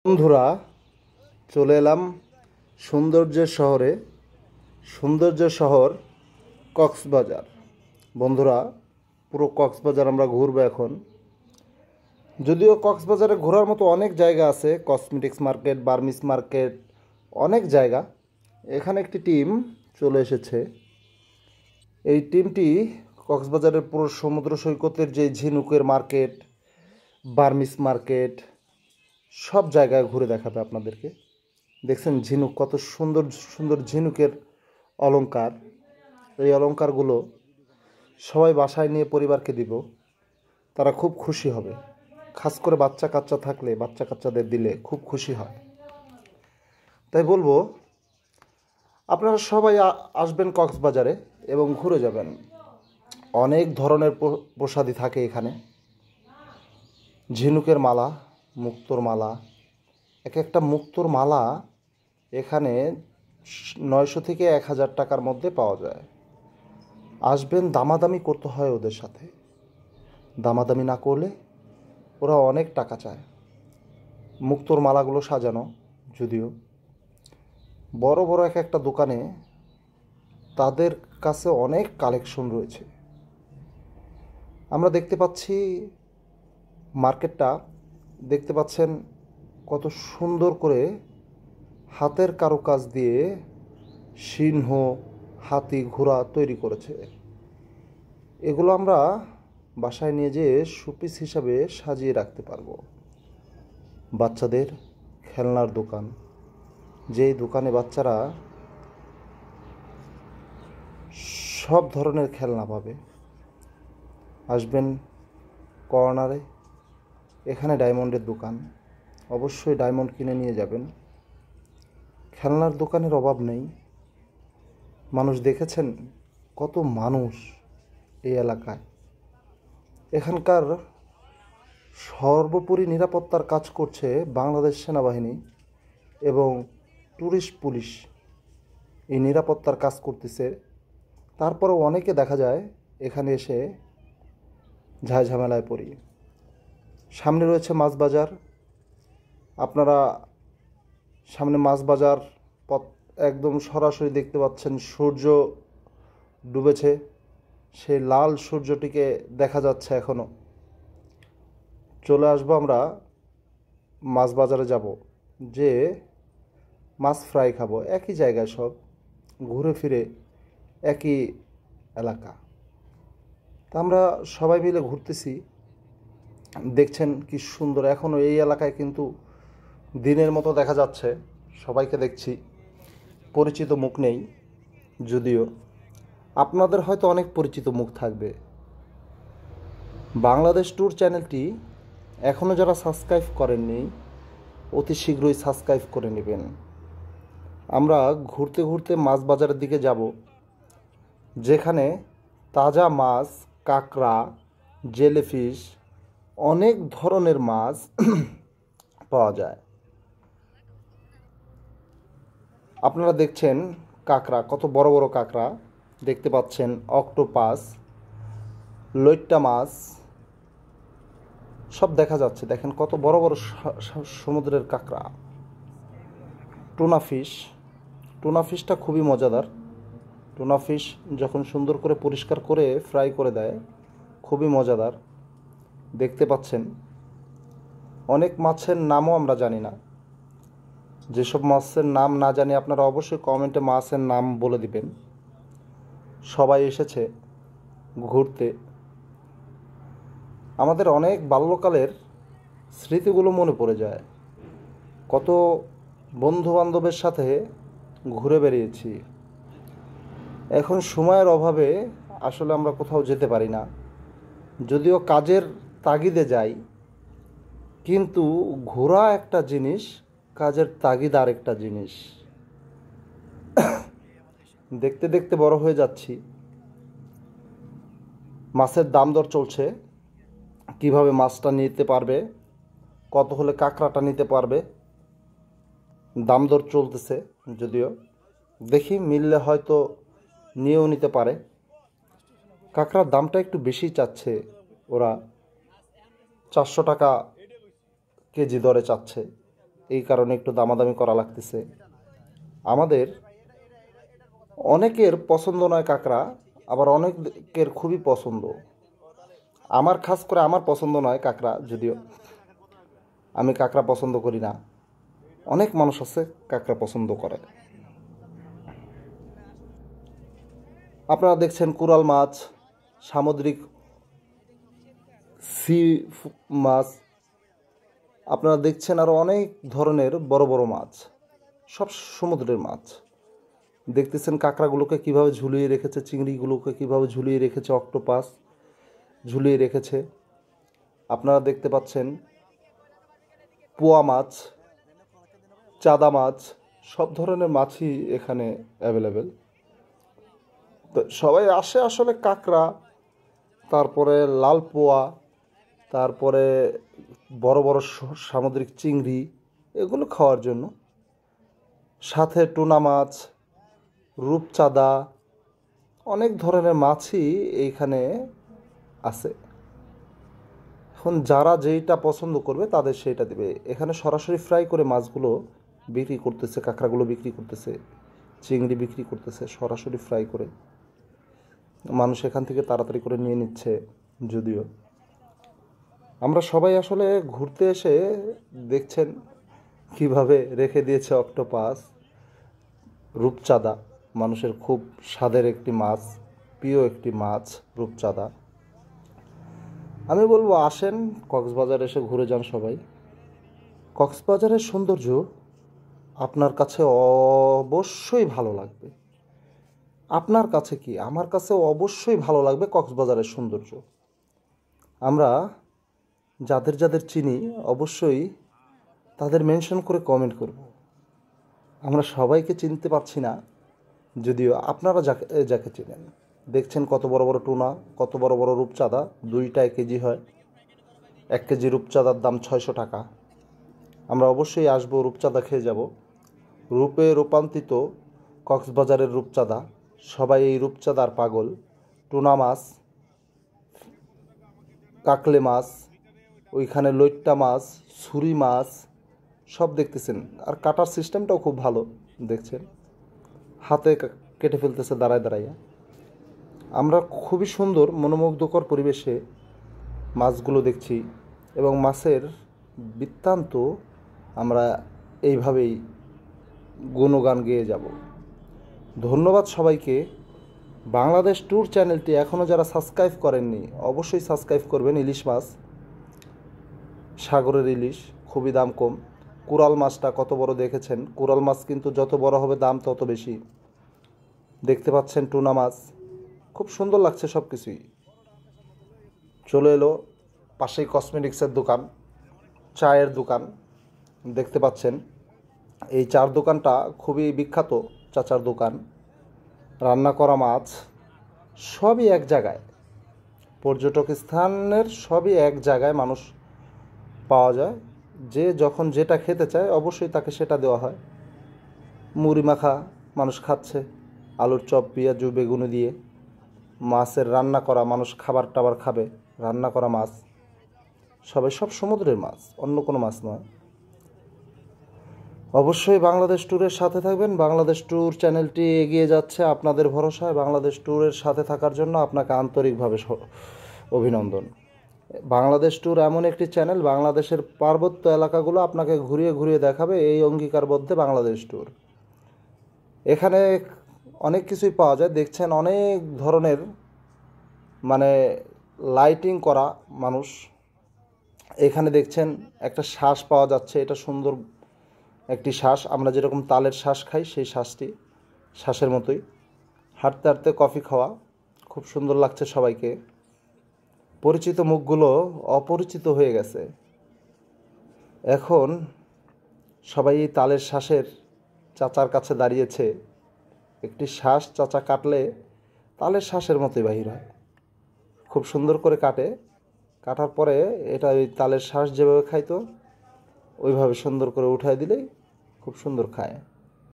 বন্ধুরা, চলে এলাম সৌন্দর্যের শহরে। সৌন্দর্যের শহর কক্সবাজার। বন্ধুরা, পুরো কক্সবাজার আমরা ঘুরবো এখন। যদিও কক্সবাজারে ঘোরার মতো অনেক জায়গা আছে, কসমেটিক্স মার্কেট, বার্মিস মার্কেট, অনেক জায়গা। এখানে একটি টিম চলে এসেছে। এই টিমটি কক্সবাজারের পুরো সমুদ্র সৈকতের যে ঝিনুকের মার্কেট, বার্মিস মার্কেট, সব জায়গায় ঘুরে দেখাবে আপনাদেরকে। দেখছেন ঝিনুক, কত সুন্দর সুন্দর ঝিনুকের অলংকার। এই অলংকারগুলো সবাই বাসায় নিয়ে পরিবারকে দিব, তারা খুব খুশি হবে। খাস করে বাচ্চা কাচ্চা থাকলে বাচ্চা কাচ্চাদের দিলে খুব খুশি হয়। তাই বলবো, আপনারা সবাই আসবেন কক্সবাজারে এবং ঘুরে যাবেন। অনেক ধরনের প্রসাদী থাকে এখানে। ঝিনুকের মালা, মুক্তোর মালা, এক একটা মুক্তোর মালা এখানে 900 থেকে 1000 টাকার মধ্যে পাওয়া যায়। আসবেন, দামাদামি করতে হয় ওদের সাথে। দামাদামি না করলে ওরা অনেক টাকা চায়। মুক্তোর মালাগুলো সাজানো, যদিও বড় বড় এক একটা দোকানে তাদের কাছে অনেক কালেকশন রয়েছে। আমরা দেখতে পাচ্ছি মার্কেটটা, দেখতে পাচ্ছেন কত সুন্দর করে হাতের কারুকাজ দিয়ে সিংহ, হাতি, ঘোড়া তৈরি করেছে। এগুলো আমরা বাসায় নিয়ে যেয়ে শোপিস হিসাবে সাজিয়ে রাখতে পারবো। বাচ্চাদের খেলনার দোকান, যেই দোকানে বাচ্চারা সব ধরনের খেলনা পাবে। আসবেন কর্নারে, এখানে ডায়মন্ডের দোকান, অবশ্যই ডায়মন্ড কিনে নিয়ে যাবেন। খেলনার দোকানের অভাব নেই। মানুষ দেখেছেন কত মানুষ এই এলাকায়। এখানকার সর্বোপরি নিরাপত্তার কাজ করছে বাংলাদেশ সেনাবাহিনী এবং ট্যুরিস্ট পুলিশ। এই নিরাপত্তার কাজ করতেছে। তারপরেও অনেকে দেখা যায় এখানে এসে ঝামেলায় পড়ি। সামনে রয়েছে মাছ বাজার। আপনারা সামনে মাছ বাজার পথ একদম সরাসরি দেখতে পাচ্ছেন, সূর্য ডুবেছে। সেই লাল সূর্যটিকে দেখা যাচ্ছে এখনো। চলে আসবো আমরা মাছ বাজারে, যাব যে মাছ ফ্রাই খাবো। একই জায়গায় সব, ঘুরে ফিরে একই এলাকা। তা আমরা সবাই মিলে ঘুরতেছি। দেখছেন কি সুন্দর। এখনও এই এলাকায় কিন্তু দিনের মতো দেখা যাচ্ছে। সবাইকে দেখছি, পরিচিত মুখ নেই। যদিও আপনাদের হয়তো অনেক পরিচিত মুখ থাকবে। বাংলাদেশ ট্যুর চ্যানেলটি এখনও যারা সাবস্ক্রাইব করেননি, অতি শীঘ্রই সাবস্ক্রাইব করে নেবেন। আমরা ঘুরতে ঘুরতে মাছ বাজারের দিকে যাব, যেখানে তাজা মাছ, কাঁকড়া, জেলিফিশ, অনেক ধরনের মাছ পাওয়া যায়। আপনারা দেখছেন কাঁকড়া, কত বড় বড় কাঁকড়া দেখতে পাচ্ছেন। অক্টোপাস, লইট্টা মাছ সব দেখা যাচ্ছে। দেখেন কত বড় বড় সমুদ্রের কাঁকড়া। টুনা ফিশ, টুনা ফিশটা খুবই মজাদার। টুনা ফিশ যখন সুন্দর করে পরিষ্কার করে ফ্রাই করে দেয়, খুবই মজাদার। দেখতে পাচ্ছেন অনেক মাছের নামও আমরা জানি না। যেসব মাছের নাম না জানি আপনারা অবশ্যই কমেন্টে মাছের নাম বলে দিবেন। সবাই এসেছে ঘুরতে। আমাদের অনেক বাল্যকালের স্মৃতিগুলো মনে পড়ে যায়। কত বন্ধু বান্ধবের সাথে ঘুরে বেরিয়েছি। এখন সময়ের অভাবে আসলে আমরা কোথাও যেতে পারি না। যদিও কাজের তাগিদে যাই, কিন্তু ঘোরা একটা জিনিস, কাজের তাগিদ আর একটা জিনিস। দেখতে দেখতে বড় হয়ে যাচ্ছি। মাছের দাম দর চলছে, কিভাবে মাছটা নিতে পারবে, কত হলে কাঁকড়াটা নিতে পারবে, দাম দর চলতেছে। যদিও দেখি মিললে হয়তো নিয়েও নিতে পারে। কাঁকড়ার দামটা একটু বেশি চাচ্ছে ওরা, 400 টাকা কেজি দরে চাচ্ছে। এই কারণে একটু দামাদামি করা লাগতেছে। আমাদের অনেকের পছন্দ নয় কাঁকড়া, আবার অনেকের খুবই পছন্দ। আমার খাস করে আমার পছন্দ নয় কাঁকড়া, যদিও আমি কাঁকড়া পছন্দ করি না। অনেক মানুষ আছে কাঁকড়া পছন্দ করে। আপনারা দেখছেন কোরাল মাছ, সামুদ্রিক সি মাছ, আপনারা দেখছেন আরও অনেক ধরনের বড় বড় মাছ, সব সমুদ্রের মাছ। দেখতেছেন কাঁকড়াগুলোকে কীভাবে ঝুলিয়ে রেখেছে, চিংড়িগুলোকে কীভাবে ঝুলিয়ে রেখেছে, অক্টোপাস ঝুলিয়ে রেখেছে। আপনারা দেখতে পাচ্ছেন পোয়া মাছ, চাদা মাছ, সব ধরনের মাছই এখানে অ্যাভেলেবেল। তো সবাই আসে আসলে কাঁকড়া, তারপরে লাল পোয়া, তারপরে বড় বড় সামুদ্রিক চিংড়ি, এগুলো খাওয়ার জন্য। সাথে টুনা মাছ, রূপচাঁদা, অনেক ধরনের মাছই এইখানে আছে। এখন যারা যেইটা পছন্দ করবে তাদের সেইটা দেবে। এখানে সরাসরি ফ্রাই করে মাছগুলো বিক্রি করতেছে, কাঁকড়াগুলো বিক্রি করতেছে, চিংড়ি বিক্রি করতেছে সরাসরি ফ্রাই করে। মানুষ এখান থেকে তাড়াতাড়ি করে নিয়ে নিচ্ছে। যদিও আমরা সবাই আসলে ঘুরতে এসে দেখছেন কিভাবে রেখে দিয়েছে অক্টোপাস, রূপচাঁদা, মানুষের খুব স্বাদের একটি মাছ, প্রিয় একটি মাছ রূপচাঁদা। আমি বলবো আসেন কক্সবাজার এসে ঘুরে যান সবাই। কক্সবাজারের সৌন্দর্য আপনার কাছে অবশ্যই ভালো লাগবে। আপনার কাছে কি, আমার কাছে অবশ্যই ভালো লাগবে কক্সবাজারের সৌন্দর্য। আমরা যাদের যাদের চিনি অবশ্যই তাদের মেনশন করে কমেন্ট করব। আমরা সবাইকে চিনতে পারছি না, যদিও আপনারা যাকে যাকে চেনেন। দেখছেন কত বড় বড় টুনা, কত বড় বড় রূপচাঁদা, 2 কেজি হয়। 1 কেজি রূপচাঁদার দাম 600 টাকা। আমরা অবশ্যই আসবো, রূপচাঁদা খেয়ে যাব। রূপে রূপান্তরিত কক্সবাজারের রূপচাঁদা, সবাই এই রূপচাঁদার পাগল। টুনা মাছ, কাকলে মাছ, ওইখানে লইট্টা মাছ, ছুরি মাছ, সব দেখতেছেন। আর কাটার সিস্টেমটাও খুব ভালো, দেখছেন হাতে কেটে ফেলতেছে দাঁড়ায় দাঁড়াইয়া। আমরা খুবই সুন্দর মনোমুগ্ধকর পরিবেশে মাছগুলো দেখছি, এবং মাছের বৃত্তান্ত আমরা এইভাবেই গুণগান গেয়ে যাব। ধন্যবাদ সবাইকে। বাংলাদেশ ট্যুর চ্যানেলটি এখনও যারা সাবস্ক্রাইব করেননি অবশ্যই সাবস্ক্রাইব করবেন। ইলিশ মাছ, সাগরের ইলিশ, খুবই দাম কম। কোরাল মাছটা কত বড় দেখেছেন, কোরাল মাছ কিন্তু যত বড় হবে দাম তত বেশি। দেখতে পাচ্ছেন টুনা মাছ, খুব সুন্দর লাগছে সব কিছুই। চলে এলো পাশেই কসমেটিক্সের দোকান, চায়ের দোকান দেখতে পাচ্ছেন। এই চার দোকানটা খুবই বিখ্যাত, চাচার দোকান। রান্না করা মাছ সবই এক জায়গায়, পর্যটক স্থানের সবই এক জায়গায় মানুষ পাওয়া যায়। যে যখন যেটা খেতে চায় অবশ্যই তাকে সেটা দেওয়া হয়। মুড়ি মাখা মানুষ খাচ্ছে, আলুর চপ, পেঁয়াজু, বেগুনি দিয়ে। মাছের রান্না করা, মানুষ খাবার টাবার খাবে, রান্না করা মাছ। সবাই সব সমুদ্রের মাছ, অন্য কোনো মাছ নয়। অবশ্যই বাংলাদেশ ট্যুরের সাথে থাকবেন। বাংলাদেশ ট্যুর চ্যানেলটি এগিয়ে যাচ্ছে আপনাদের ভরসায়। বাংলাদেশ ট্যুরের সাথে থাকার জন্য আপনাকে আন্তরিকভাবে অভিনন্দন। বাংলাদেশ ট্যুর এমন একটি চ্যানেল, বাংলাদেশের পার্বত্য এলাকাগুলো আপনাকে ঘুরিয়ে ঘুরিয়ে দেখাবে, এই অঙ্গীকারবদ্ধে বাংলাদেশ ট্যুর। এখানে অনেক কিছুই পাওয়া যায়, দেখছেন অনেক ধরনের মানে লাইটিং করা মানুষ। এখানে দেখছেন একটা শ্বাস পাওয়া যাচ্ছে, এটা সুন্দর একটি শ্বাস। আমরা যেরকম তালের শ্বাস খাই সেই শ্বাসটি, শ্বাসের মতোই। হাঁটতে হাঁটতে কফি খাওয়া, খুব সুন্দর লাগছে সবাইকে। পরিচিত মুখগুলো অপরিচিত হয়ে গেছে। এখন সবাই এই তালের শ্বাসের চাচার কাছে দাঁড়িয়েছে। একটি শ্বাস চাচা কাটলে তালের শ্বাসের মতোই বাহির হয়, খুব সুন্দর করে কাটে। কাটার পরে এটা ওই তালের শ্বাস যেভাবে খাইতো ওইভাবে সুন্দর করে উঠায় দিলেই খুব সুন্দর খায়।